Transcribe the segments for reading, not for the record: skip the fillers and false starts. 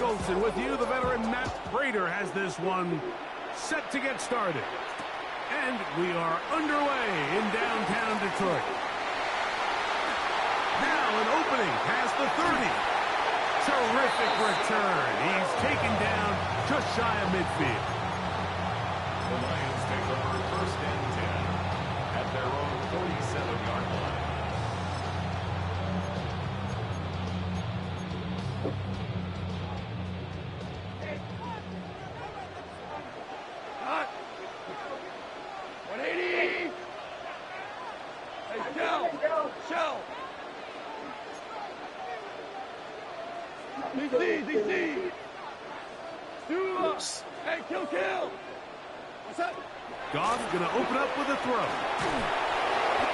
folks, and with you, the veteran Matt Prater has this one set to get started. And we are underway in downtown Detroit. Now an opening past the 30. Terrific return. He's taken down just shy of midfield. The Lions take over first and 10 at their own 47-yard line. DC! Hey, kill! What's up? Goff's going to open up with a throw. Oh,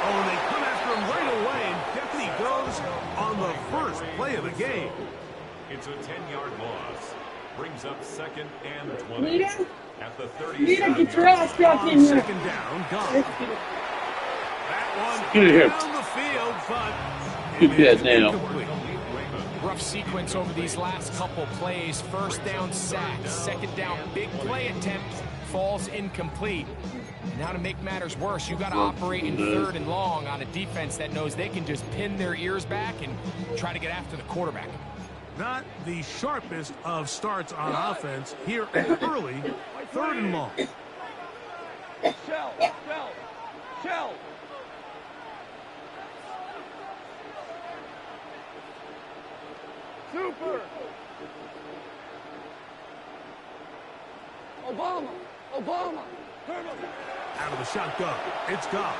and they come after him right away, and down he goes on the first play of the game. It's a 10-yard loss. Brings up second and 20 at the 30. Get your ass back in here. Second down, Goff. That one down the field, but good catch now. Incomplete. Rough sequence over these last couple plays. First down sack, second down big play attempt, falls incomplete. And now to make matters worse, you got to operate in third and long on a defense that knows they can just pin their ears back and try to get after the quarterback. Not the sharpest of starts on offense here early, third and long. Shell! Super! Obama! Out of the shotgun, it's Goff.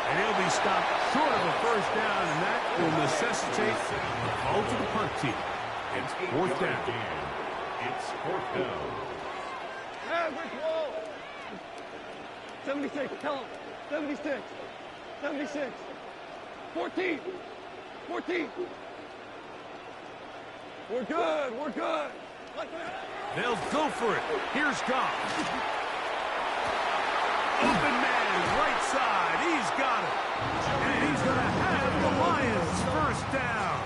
And he'll be stopped short of a first down, and that will necessitate a call to the punt team. It's fourth down. It's fourth down. Average wall! 76, tell him. 76. 14. We're good. They'll go for it. Here's Goff. Open man, right side. He's got it. And he's going to have the Lions first down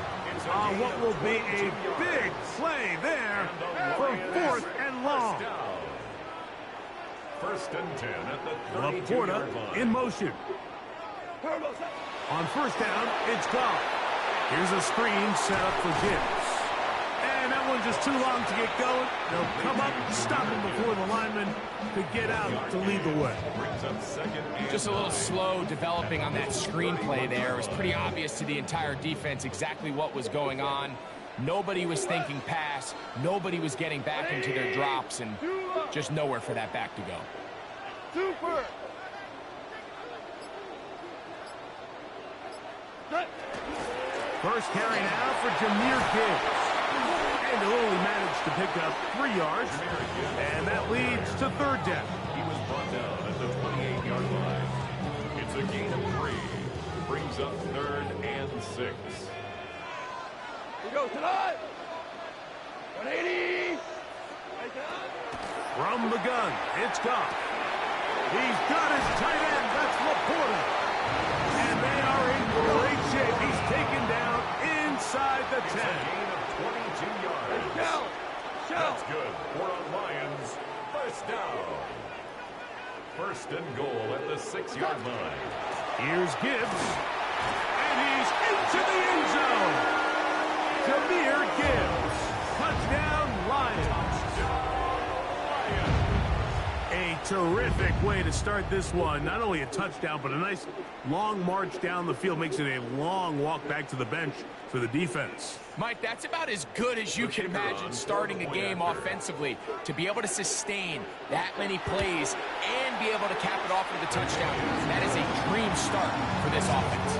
on what will be a big play there for fourth and long. First and 10 at the 32-yard Laporta line. in motion. On first down, it's Goff. Here's a screen set up for Gibbs. And that one's just too long to get going. They'll come up and stop him before the lineman could get out to lead the way. Just a little slow developing on that screenplay there. It was pretty obvious to the entire defense exactly what was going on. Nobody was thinking pass. Nobody was getting back into their drops, and just nowhere for that back to go. Super! First carry now for Jahmyr Gibbs. And he'll only manage to pick up 3 yards. And that leads to third down. He was brought down at the 28-yard line. It's a gain of 3. Brings up third and 6. We go tonight. 180. From the gun, it's Goff. He's got his tight end. That's Laporta. And they are in great shape. He's taken down inside the 10. It's a gain of 22 yards. That's good. 4 on Lions. First down. First and goal at the 6-yard line. Here's Gibbs. And he's into the end zone. Jahmyr Gibbs. Touchdown, Lions. A terrific way to start this one. Not only a touchdown, but a nice long march down the field. Makes it a long walk back to the bench for the defense. Mike, that's about as good as you can imagine starting a game offensively. To be able to sustain that many plays and be able to cap it off with a touchdown, that is a dream start for this offense.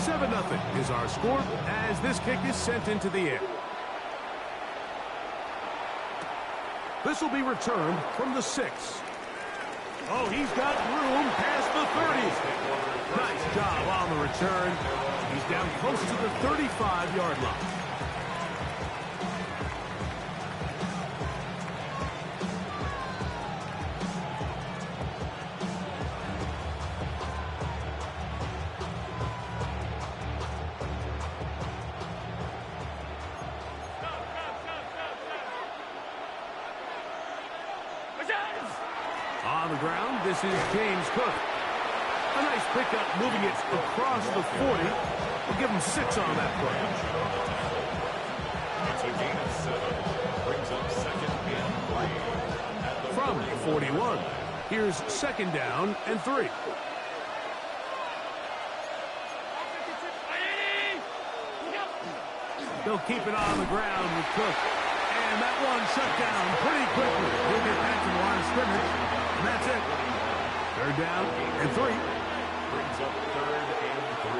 7-0 is our score as this kick is sent into the air. This will be returned from the 6. Oh, he's got room past the 30. Nice job on the return. He's down close to the 35-yard line. On the ground, this is James Cook. A nice pickup, moving it across the 40. We'll give him 6 on that play. It's a gain of 7. Brings up second and 3. From 41, here's second down and 3. They'll keep it on the ground with Cook. And that one shut down pretty quickly. He'll get back to the line of scrimmage. And that's it. Third down and 3. Brings up third and 3.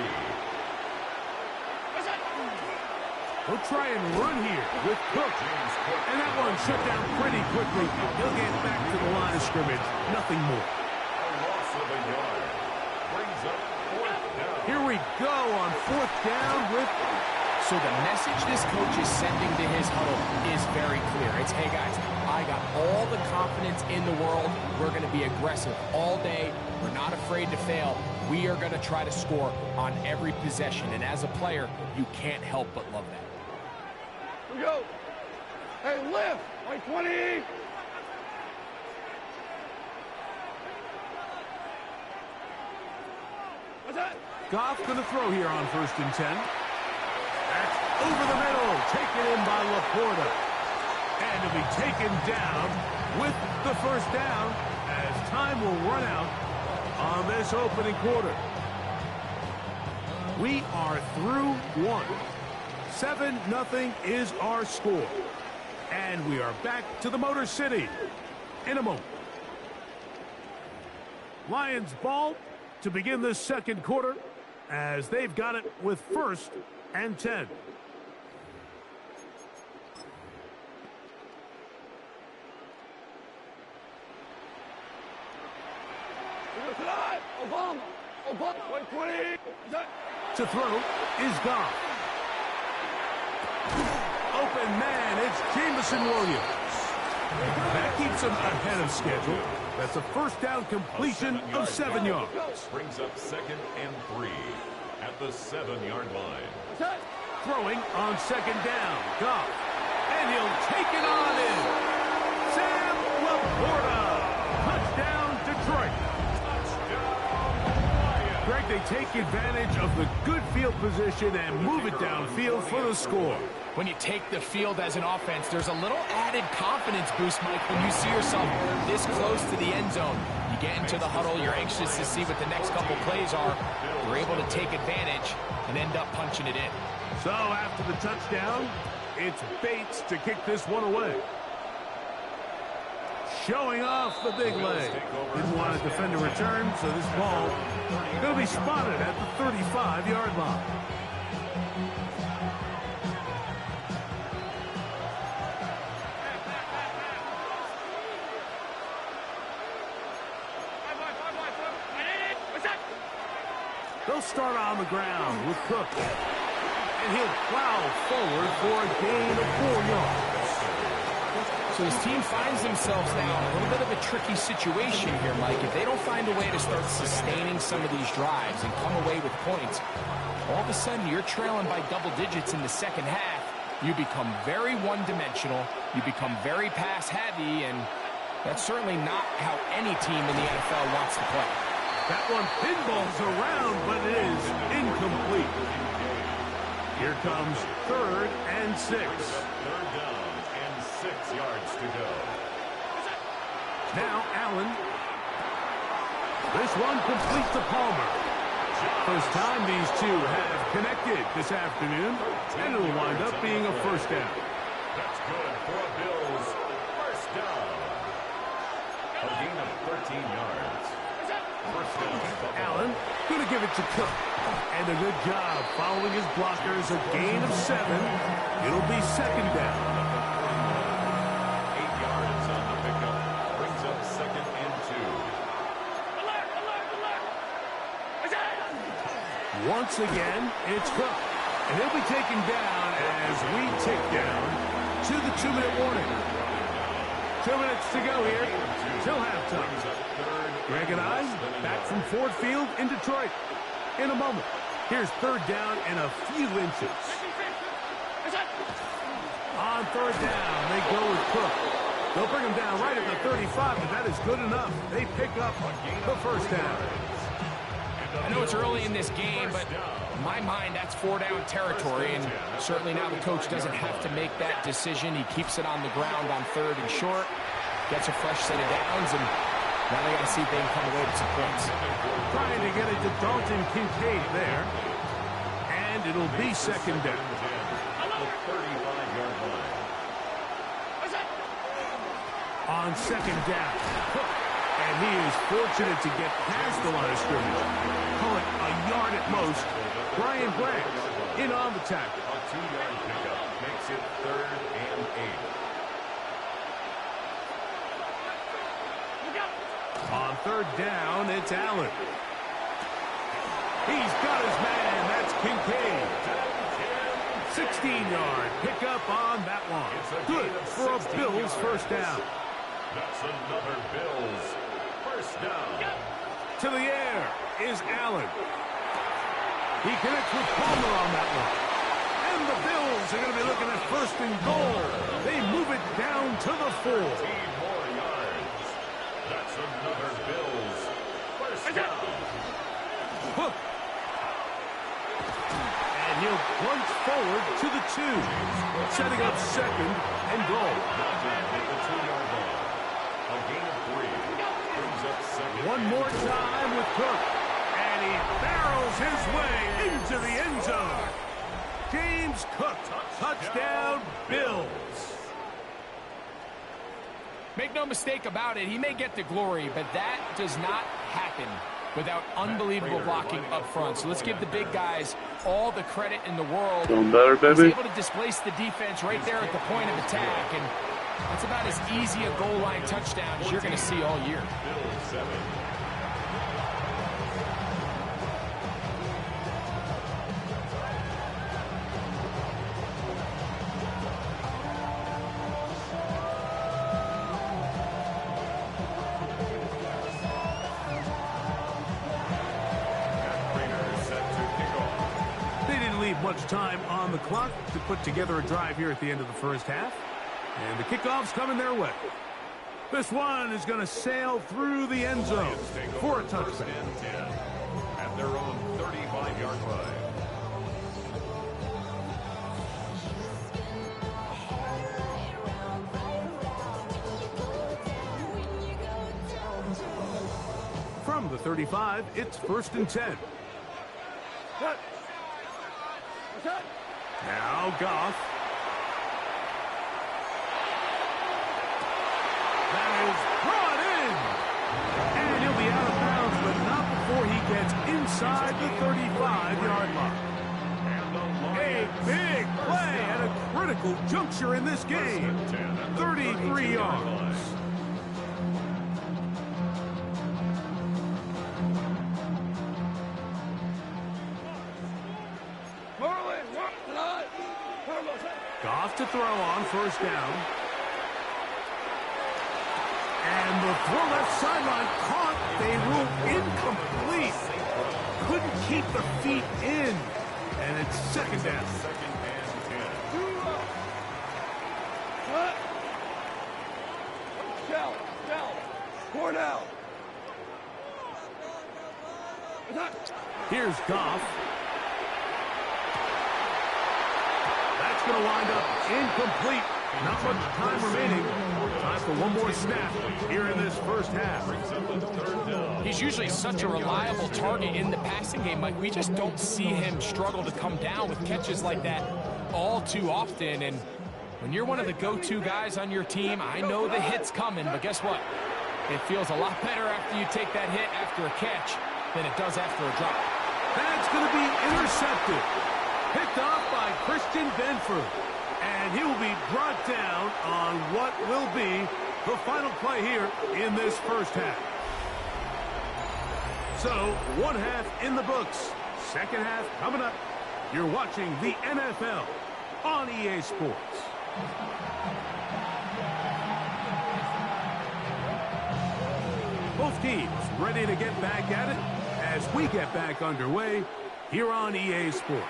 He'll try and run here with Cook. And that one shut down pretty quickly. He'll get back to the line of scrimmage. Nothing more. A loss of a yard. Brings up fourth down. Here we go on fourth down with... So the message this coach is sending to his huddle is very clear. It's, hey guys, I got all the confidence in the world. We're going to be aggressive all day. We're not afraid to fail. We are going to try to score on every possession. And as a player, you can't help but love that. Here we go. Hey, lift. Like 20. What's that? Goff going to throw here on 1st and 10. That's over the middle, taken in by Laporta. And he'll be taken down with the first down as time will run out on this opening quarter. We are through 1. 7-0 is our score. And we are back to the Motor City in a moment. Lions ball to begin this second quarter as they've got it with 1st and 10. Obama. 120. To throw is Goff. Open man, it's Jameson Williams. That keeps him ahead of schedule. That's a first down completion of 7 yards. Brings up second and 3 at the 7-yard line. Throwing on second down, Goff. And he'll take it on in. Sam Laporta. Touchdown, Detroit. Greg, they take advantage of the good field position and move it downfield for the score. When you take the field as an offense, there's a little added confidence boost, Mike, when you see yourself this close to the end zone. You get into the huddle, you're anxious to see what the next couple plays are. You're able to take advantage and end up punching it in. So after the touchdown, it's Bates to kick this one away. Showing off the big leg. Didn't want to defend a return, so this ball going to be spotted at the 35-yard line. They'll start on the ground with Cook. And he'll plow forward for a gain of 4 yards. So his team finds themselves now in a little bit of a tricky situation here, Mike. If they don't find a way to start sustaining some of these drives and come away with points, all of a sudden you're trailing by double digits in the second half. You become very one-dimensional. You become very pass-heavy, and that's certainly not how any team in the NFL wants to play. That one pinballs around, but it is incomplete. Here comes 3rd and 6. Third down and 6 yards to go. Now Allen. This one complete to Palmer. First time these two have connected this afternoon, and it'll wind up being a first down. That's good for Bills. First down. A gain of 13 yards. First down. Allen going to give it to Cook. And a good job following his blockers. A gain of 7. It'll be second down. 8 yards on the pickup. Brings up second and 2. Once again, it's Cook. And he'll be taken down as we tick down to the 2-minute warning. 2 minutes to go here till halftime. Greg and I back from Ford Field in Detroit in a moment. Here's third down and a few inches. On third down, they go with Cook. They'll bring him down right at the 35, but that is good enough. They pick up the first down. I know it's early in this game, but in my mind, that's 4-down territory, and certainly now the coach doesn't have to make that decision. He keeps it on the ground on 3rd and short, gets a fresh set of downs, and now they got to see if they can come away with some points. Trying to get it to Dalton Kincaid there, and it'll be 2nd down. On 2nd down, and he is fortunate to get past the line of scrimmage. Call it a yard at most. Brian Branch in on the tackle. A 2-yard pickup makes it 3rd and 8. On 3rd down, it's Allen. He's got his man. That's Kincaid. 16-yard pickup on that one. Good for a Bills first down. That's another Bills first down. To the air is Allen. He connects with Palmer on that one. And the Bills are going to be looking at 1st and goal. They move it down to the 4. 15 more yards. That's another Bills first down. Hook. And he'll plunge forward to the 2. Setting up 2nd and goal. The 2-yard line. A gain of 3. Brings up 2nd. One more time with Cook. And he barrels his way into the end zone. James Cook, touchdown, Bills. Make no mistake about it, he may get the glory, but that does not happen without unbelievable blocking up front. So let's give the big guys all the credit in the world. Doing better, baby. He's able to displace the defense right there at the point of attack, and that's about as easy a goal line touchdown as you're going to see all year. Bills 7. Much time on the clock to put together a drive here at the end of the first half. And the kickoff's coming their way. This one is going to sail through the end zone for a touchdown. At their own 35-yard line. From the 35, it's 1st and 10. Cut. Cut. Now Goff. That is brought in. And he'll be out of bounds, but not before he gets inside the 35-yard line. A big play at a critical juncture in this game. 33 yards. Goff to throw on 1st down. And the throw left sideline caught. They rule incomplete. Couldn't keep the feet in. And it's 2nd down. Cornell. Here's Goff. That's going to wind up incomplete. Not much time remaining. Time for one more snap here in this first half. He's usually such a reliable target in the passing game, but we just don't see him struggle to come down with catches like that all too often. And when you're one of the go-to guys on your team, I know the hit's coming, but guess what? It feels a lot better after you take that hit after a catch than it does after a drop. That's going to be intercepted. Picked off by Christian Benford. And he will be brought down on what will be the final play here in this first half. So, one half in the books. Second half coming up. You're watching the NFL on EA Sports. Both teams ready to get back at it as we get back underway here on EA Sports.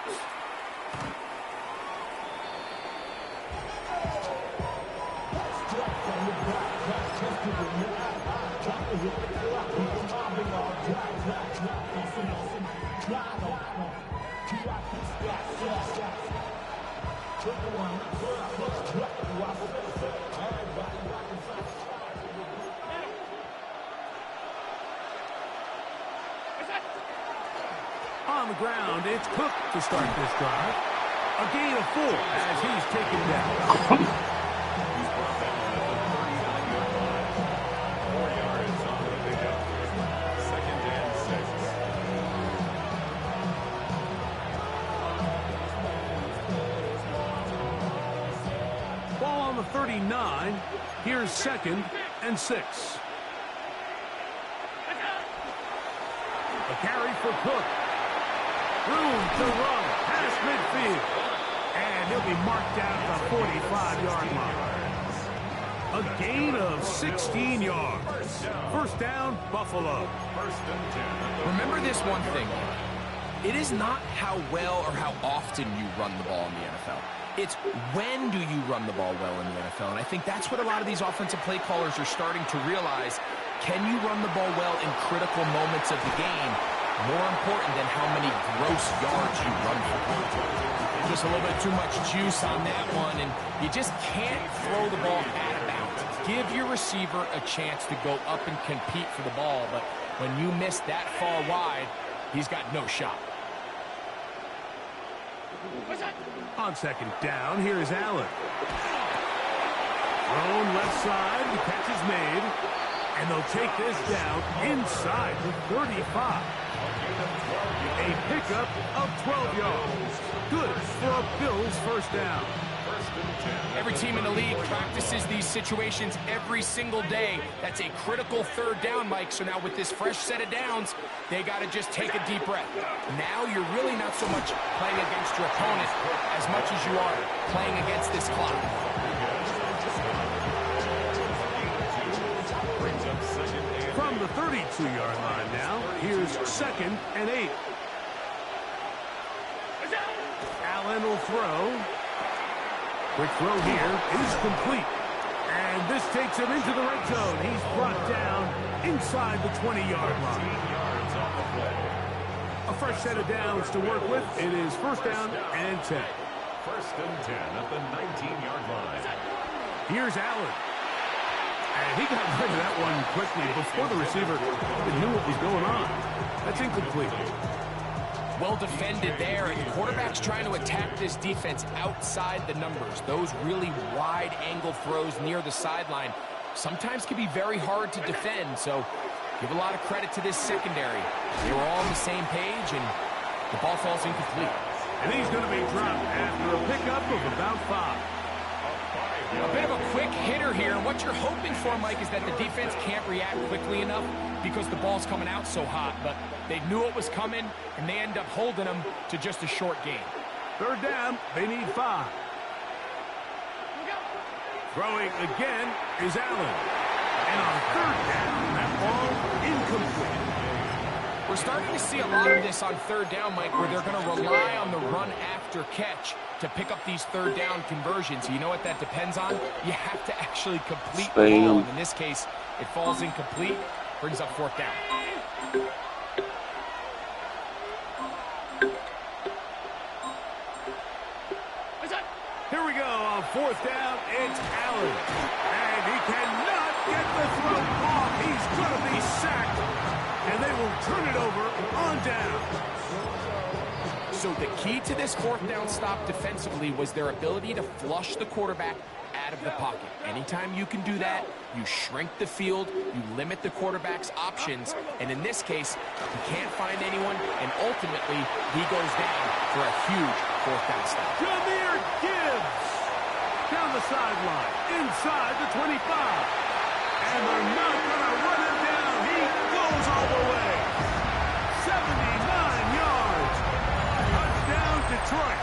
On the ground, it's Cook to start this drive. A gain of 4 as he's taken down. 4 yards on the pickup. 2nd and 6. Ball on the 39. Here's 2nd and 6. A carry for Cook. Room to run past midfield. And he'll be marked down at the 45-yard line. A gain of 16 yards. First down, Buffalo. 1st and 10. Remember this one thing. It is not how well or how often you run the ball in the NFL. It's when do you run the ball well in the NFL. And I think that's what a lot of these offensive play callers are starting to realize. Can you run the ball well in critical moments of the game? More important than how many gross yards you run for. Just a little bit too much juice on that one, and you just can't throw the ball out of bounds. Give your receiver a chance to go up and compete for the ball, but when you miss that far wide, he's got no shot. On 2nd down, here is Allen. Thrown left side, the catch is made. And they'll take this down inside the 35. A pickup of 12 yards. Good for a Bills first down. 1st and 10. Every team in the league practices these situations every single day. That's a critical 3rd down, Mike. So now with this fresh set of downs, they got to just take a deep breath. Now you're really not so much playing against your opponent as much as you are playing against this clock. From the 32-yard line now, here's 2nd and 8. Allen will throw. Quick throw here is complete. And this takes him into the red zone. He's brought down inside the 20-yard line. 18 yards on the play. A fresh set of downs to work with. It is 1st down and 10. 1st and 10 at the 19-yard line. Here's Allen. And he got rid of that one quickly before the receiver even knew what was going on. That's incomplete. Well defended there, and the quarterback's trying to attack this defense outside the numbers. Those really wide angle throws near the sideline sometimes can be very hard to defend, so give a lot of credit to this secondary. They were all on the same page, and the ball falls incomplete. And he's going to be dropped after a pickup of about 5. A bit of a quick hitter here, and what you're hoping for, Mike, is that the defense can't react quickly enough because the ball's coming out so hot, but they knew it was coming, and they end up holding them to just a short gain. 3rd down, they need 5. Throwing again is Allen. And on 3rd down, that ball incomplete. We're starting to see a lot of this on 3rd down, Mike, where they're going to rely on the run after catch to pick up these 3rd down conversions. You know what that depends on? You have to actually complete the ball. And in this case, it falls incomplete, brings up 4th down. Here we go on 4th down. It's Allen. And he cannot get the throw off. He's going to be sacked. And they will turn it over on down. So the key to this 4th down stop defensively was their ability to flush the quarterback out of the pocket. Anytime you can do that, you shrink the field, you limit the quarterback's options, and in this case, he can't find anyone, and ultimately, he goes down for a huge 4th down stop. Jahmyr Gibbs down the sideline, inside the 25. And they're not going to run him down. He goes all the way. 79 yards. Touchdown, Detroit.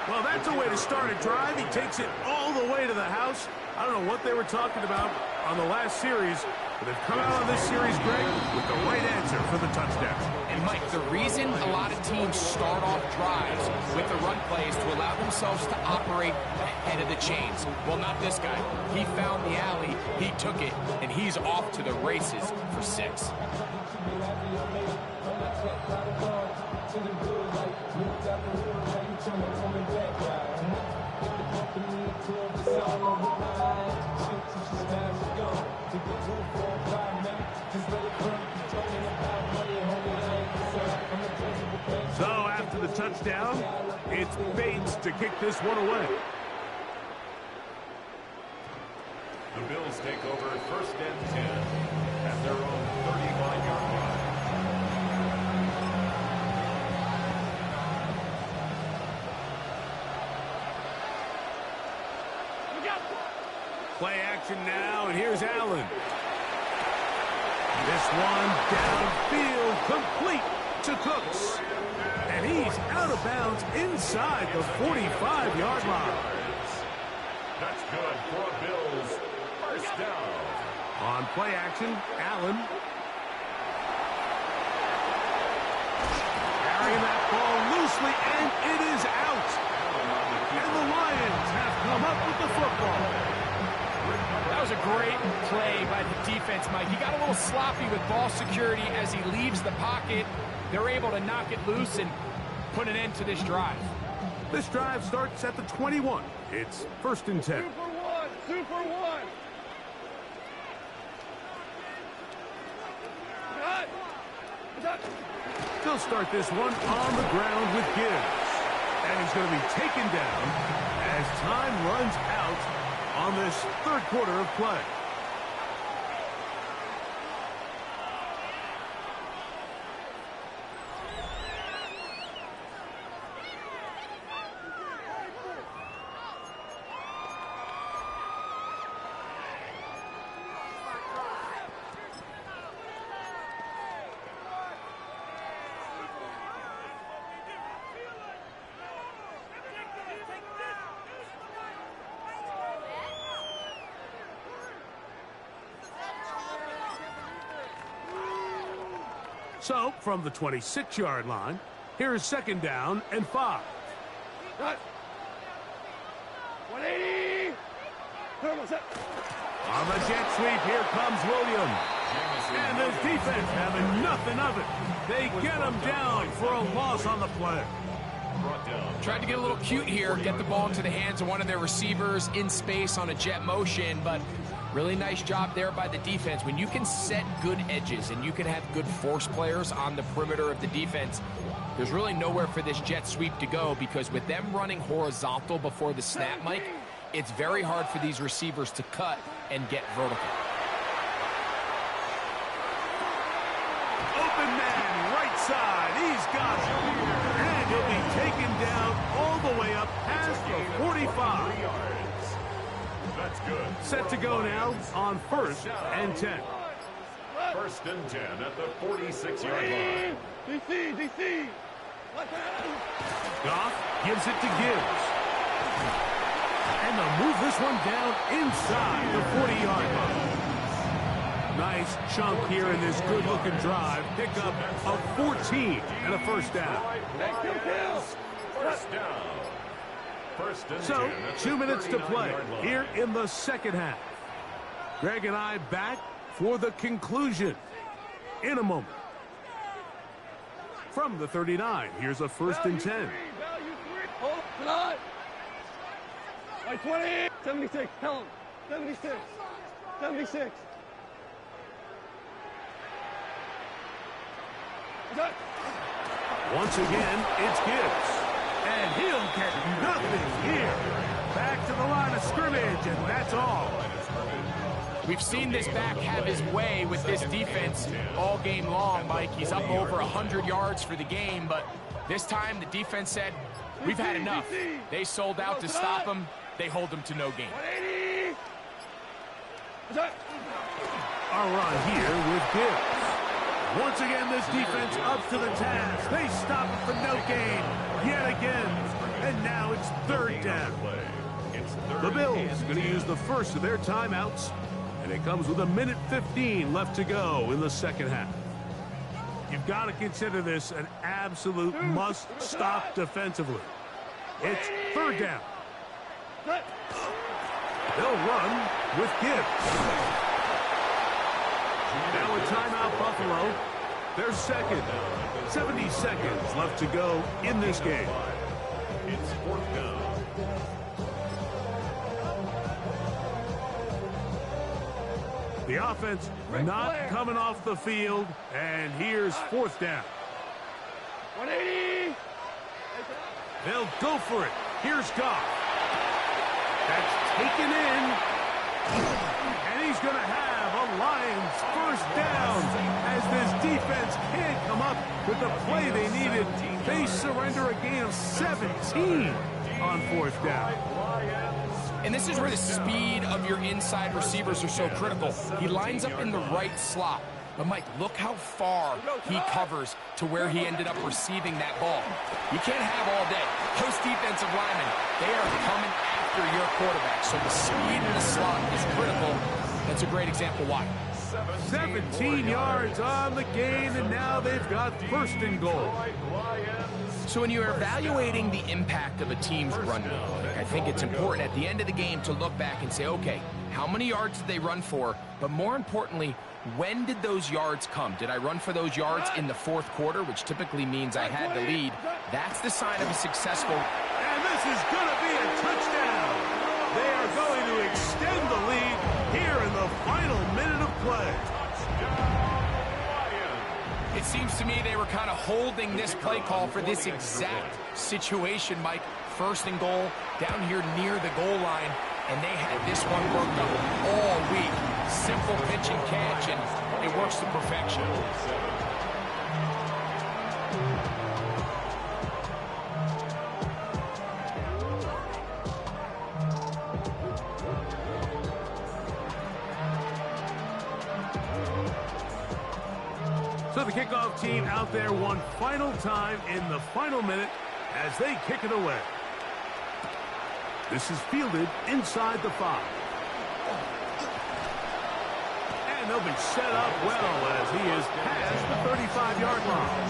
Well, that's a way to start a drive. He takes it all the way to the house. I don't know what they were talking about on the last series, But they've come out on this series, Greg, with the right answer for the touchdown. And, Mike, the reason a lot of teams start off drives with the run plays to allow themselves to operate ahead of the chains. Well, not this guy. He found the alley, he took it, and he's off to the races for 6. So after the touchdown, it's Bates to kick this one away. The Bills take over 1st and 10 at their own 35-yard line. Play action now, and here's Allen. This one downfield, complete to Cooks. And he's out of bounds inside the 45-yard line. That's good for Bills. 1st down. On play action, Allen. Carrying that ball loosely, and it is out. And the Lions have come up with the football. That was a great play by the defense, Mike. He got a little sloppy with ball security as he leaves the pocket. They're able to knock it loose and put an end to this drive. This drive starts at the 21. It's 1st and 10. 2 for 1. 2 for 1. Cut. They'll start this one on the ground with Gibbs. And he's going to be taken down as time runs out on this 3rd quarter of play. So, from the 26-yard line, here is 2nd down and 5. Cut. 180. On the jet sweep, here comes Williams. And the defense having nothing of it. They get him down for a loss on the play. Tried to get a little cute here, get the ball into the hands of one of their receivers in space on a jet motion, but really nice job there by the defense. When you can set good edges and you can have good force players on the perimeter of the defense, there's really nowhere for this jet sweep to go, because with them running horizontal before the snap, Mike, it's very hard for these receivers to cut and get vertical. Open man, right side. He's got it. And he'll be taken down all the way up past the 45. That's good. Set to go now on 1st and 10. 1st and 10 at the 46-yard line. DC. Goff gives it to Gibbs. And they'll move this one down inside the 40-yard line. Nice chunk here in this good-looking drive. Pick up of 14 and a 1st down. 1st down. 1st and 10 So, at the 2 minutes to play 39-yard line. here in the 2nd half. Greg and I back for the conclusion in a moment. From the 39, here's a 1st and 10. Hold tonight. 20. 76. Tell him. 76. 76. Once again, it's Gibbs. And he'll get nothing here. Back to the line of scrimmage, and that's all. We've seen this back have his way with this defense all game long, Mike. He's up over 100 yards for the game, but this time the defense said, we've had enough. They sold out to stop him. They hold him to no gain. 180. Our run here with Gibbs. Once again, this defense up to the task. They stop it for no gain yet again. And now it's 3rd down. The Bills going to use the first of their timeouts And it comes with 1:15 left to go in the second half. You've got to consider this an absolute must-stop defensively. It's third down. They'll run with Gibbs. Now a timeout, Buffalo. Their second. 70 seconds left to go in this game. It's fourth down. The offense not coming off the field, and here's fourth down. 180. They'll go for it. Here's Goff. That's taken in, and he's going to have a Lions first down as this defense can't come up with the play they needed. They surrender a gain of 17 on fourth down. And this is where the speed of your inside receivers are so critical. He lines up in the right slot. But, Mike, look how far he covers to where he ended up receiving that ball. You can't have all day. Those defensive linemen, they are coming after your quarterback. So the speed in the slot is critical. That's a great example why. 17 yards on the gain, and now they've got first and goal. So when you're evaluating the impact of a team's run game, I think it's important at the end of the game to look back and say, okay, how many yards did they run for? But more importantly, when did those yards come? Did I run for those yards in the fourth quarter, which typically means I had the lead? That's the sign of a successful. And this is going to be a touchdown. They are going to extend the lead here in the final minute of play. It seems to me they were kind of holding this play call for this exact situation, Mike. First and goal, down here near the goal line, and they had this one worked up all week. Simple pitch and catch, and it works to perfection. So the kickoff team out there one final time in the final minute as they kick it away. This is fielded inside the 5. And they'll be set up well as he is past the 35-yard line.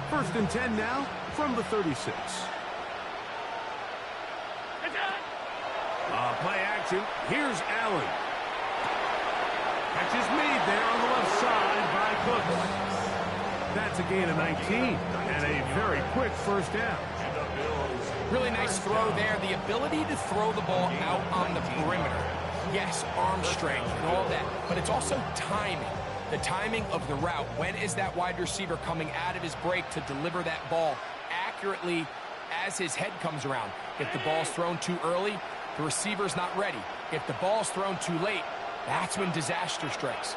First and 10 now from the 36. Play action. Here's Allen. Catch is made there on the left side by Cooks. That's a gain of 19 and a very quick first down. Really nice throw there. The ability to throw the ball out on the perimeter. Yes, arm strength and all that, but it's also timing. The timing of the route. When is that wide receiver coming out of his break to deliver that ball accurately as his head comes around? If the ball's thrown too early, the receiver's not ready. If the ball's thrown too late, that's when disaster strikes.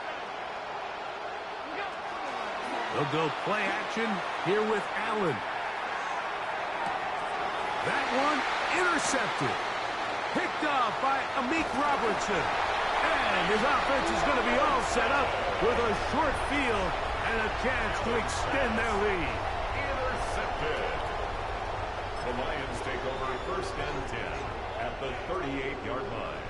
They'll go play action here with Allen. That one intercepted. Picked off by Amik Robertson. And his offense is going to be all set up with a short field and a chance to extend their lead. Intercepted. The Lions take over first and 10 at the 38-yard line.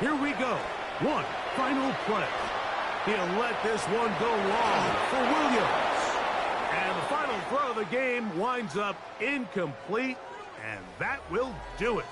Here we go. One final play. He'll let this one go long for Williams. And the final throw of the game winds up incomplete, and that will do it.